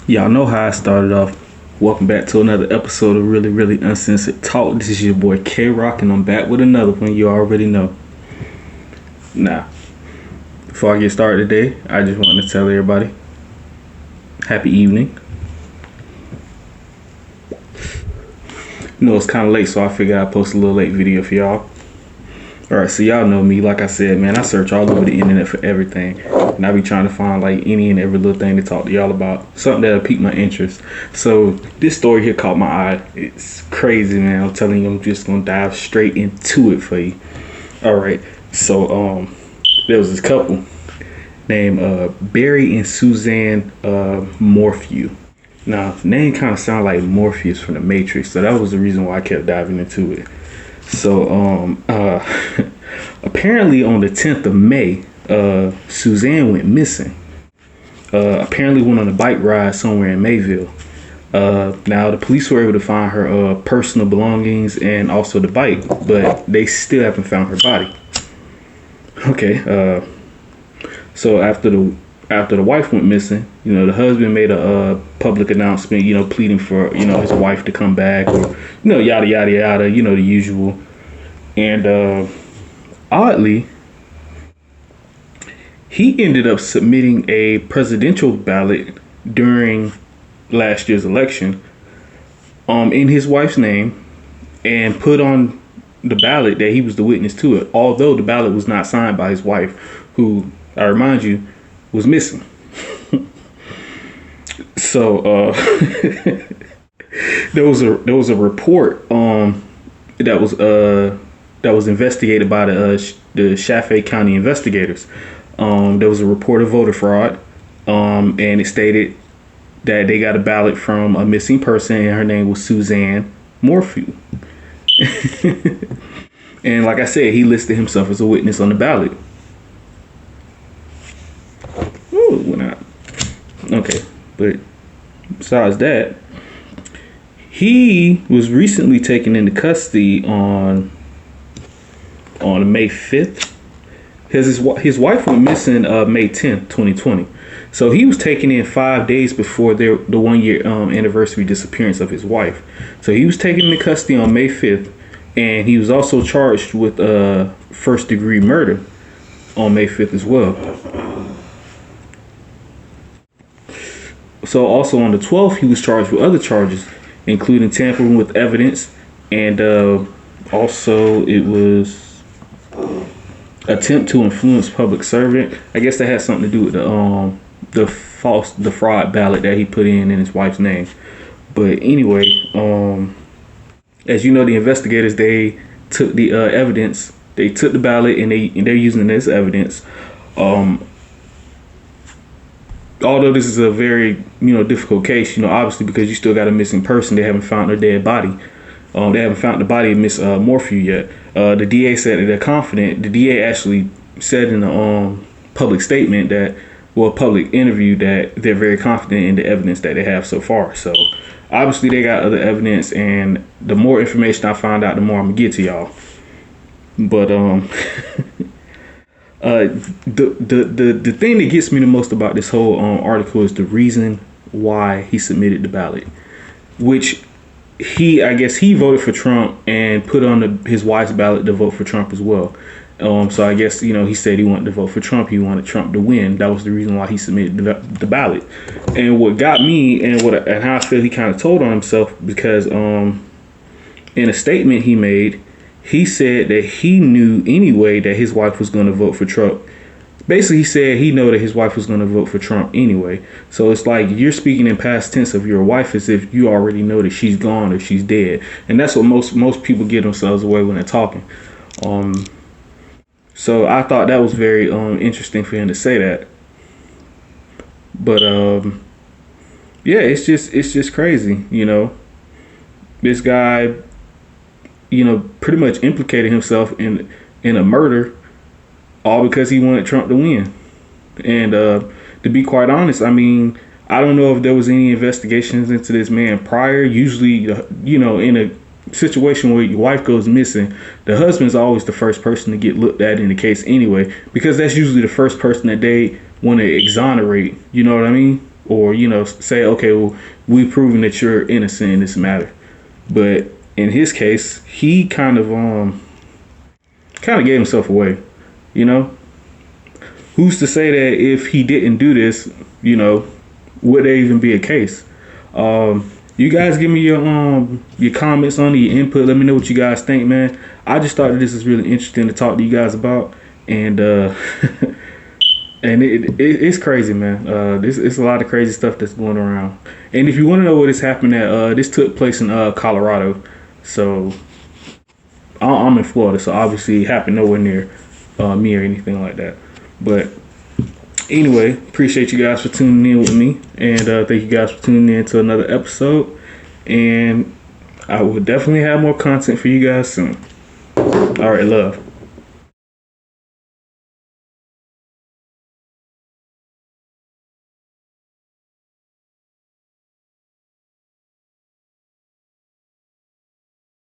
Y'all know how I started off. Welcome back to another episode of Really, Really Uncensored Talk. This is your boy K Rock, and I'm back with another one. You already know. Now, before I get started today, I just want to tell everybody happy evening. You know, it's kind of late, so I figured I'd post a little late video for y'all. Alright, so y'all know me. Like I said, man, I search all over the internet for everything. And I be trying to find like any and every little thing to talk to y'all about. Something that'll pique my interest. So this story here caught my eye. It's crazy, man. I'm telling you, I'm just gonna dive straight into it for you. Alright, so there was this couple named Barry and Suzanne Morphew. Now, the name kind of sound like Morpheus from the Matrix, so that was the reason why I kept diving into it. So apparently on the 10th of May, Suzanne went missing. Apparently went on a bike ride somewhere in Mayville. Now the police were able to find her personal belongings and also the bike, but they still haven't found her body. Okay. So after the wife went missing, you know, the husband made a public announcement, you know, pleading for, you know, his wife to come back, or, you know, yada yada yada, you know, the usual. And oddly, he ended up submitting a presidential ballot during last year's election, in his wife's name, and put on the ballot that he was the witness to it, although the ballot was not signed by his wife, who, I remind you, was missing. So there was a report that was investigated by the Chaffee County investigators. There was a report of voter fraud, and it stated that they got a ballot from a missing person, and her name was Suzanne Morphew. And like I said, he listed himself as a witness on the ballot. Ooh, went out. Okay, but besides that, he was recently taken into custody on May 5th. His wife went missing May 10th, 2020. So he was taken in 5 days before the 1 year anniversary disappearance of his wife. So he was taken into custody on May 5th, and he was also charged with first degree murder on May 5th as well. So also on the 12th, he was charged with other charges, including tampering with evidence, and also it was attempt to influence public servant. I guess that has something to do with the fraud ballot that he put in his wife's name. But anyway, as you know, the investigators, they took the evidence, they took the ballot, and they're using it as evidence. Although this is a very, you know, difficult case, you know, obviously because you still got a missing person, they haven't found her dead body. They haven't found the body of Miss Morphew yet. The DA said that they're confident. The DA actually said in a public statement public interview, that they're very confident in the evidence that they have so far. So obviously they got other evidence, and the more information I find out, the more I'm gonna get to y'all. But the thing that gets me the most about this whole article is the reason why he submitted the ballot, which I guess he voted for Trump and put on his wife's ballot to vote for Trump as well. So I guess, you know, he said he wanted to vote for Trump. He wanted Trump to win. That was the reason why he submitted the ballot. And what got me, and how I feel he kind of told on himself, because in a statement he made, he said that he knew anyway that his wife was going to vote for Trump. Basically, he said he knew that his wife was going to vote for Trump anyway. So it's like you're speaking in past tense of your wife as if you already know that she's gone or she's dead. And that's what most people get themselves away when they're talking. So I thought that was very interesting for him to say that. But yeah, it's just crazy, you know. This guy, you know, pretty much implicated himself in a murder, all because he wanted Trump to win. And to be quite honest, I mean, I don't know if there was any investigations into this man prior. Usually, you know, in a situation where your wife goes missing, the husband's always the first person to get looked at in the case anyway, because that's usually the first person that they want to exonerate. You know what I mean? or say, okay, well, we've proven that you're innocent in this matter. But in his case, he kind of gave himself away. You know, who's to say that if he didn't do this, would there even be a case? You guys give me your comments on it, your input. Let me know what you guys think, man. I just thought that this is really interesting to talk to you guys about, and and it's crazy, man. This it's a lot of crazy stuff that's going around. And if you want to know what this happened at, this took place in Colorado. So I'm in Florida, so obviously it happened nowhere near me or anything like that. But anyway, appreciate you guys for tuning in with me, and thank you guys for tuning in to another episode. And I will definitely have more content for you guys soon. All right, love.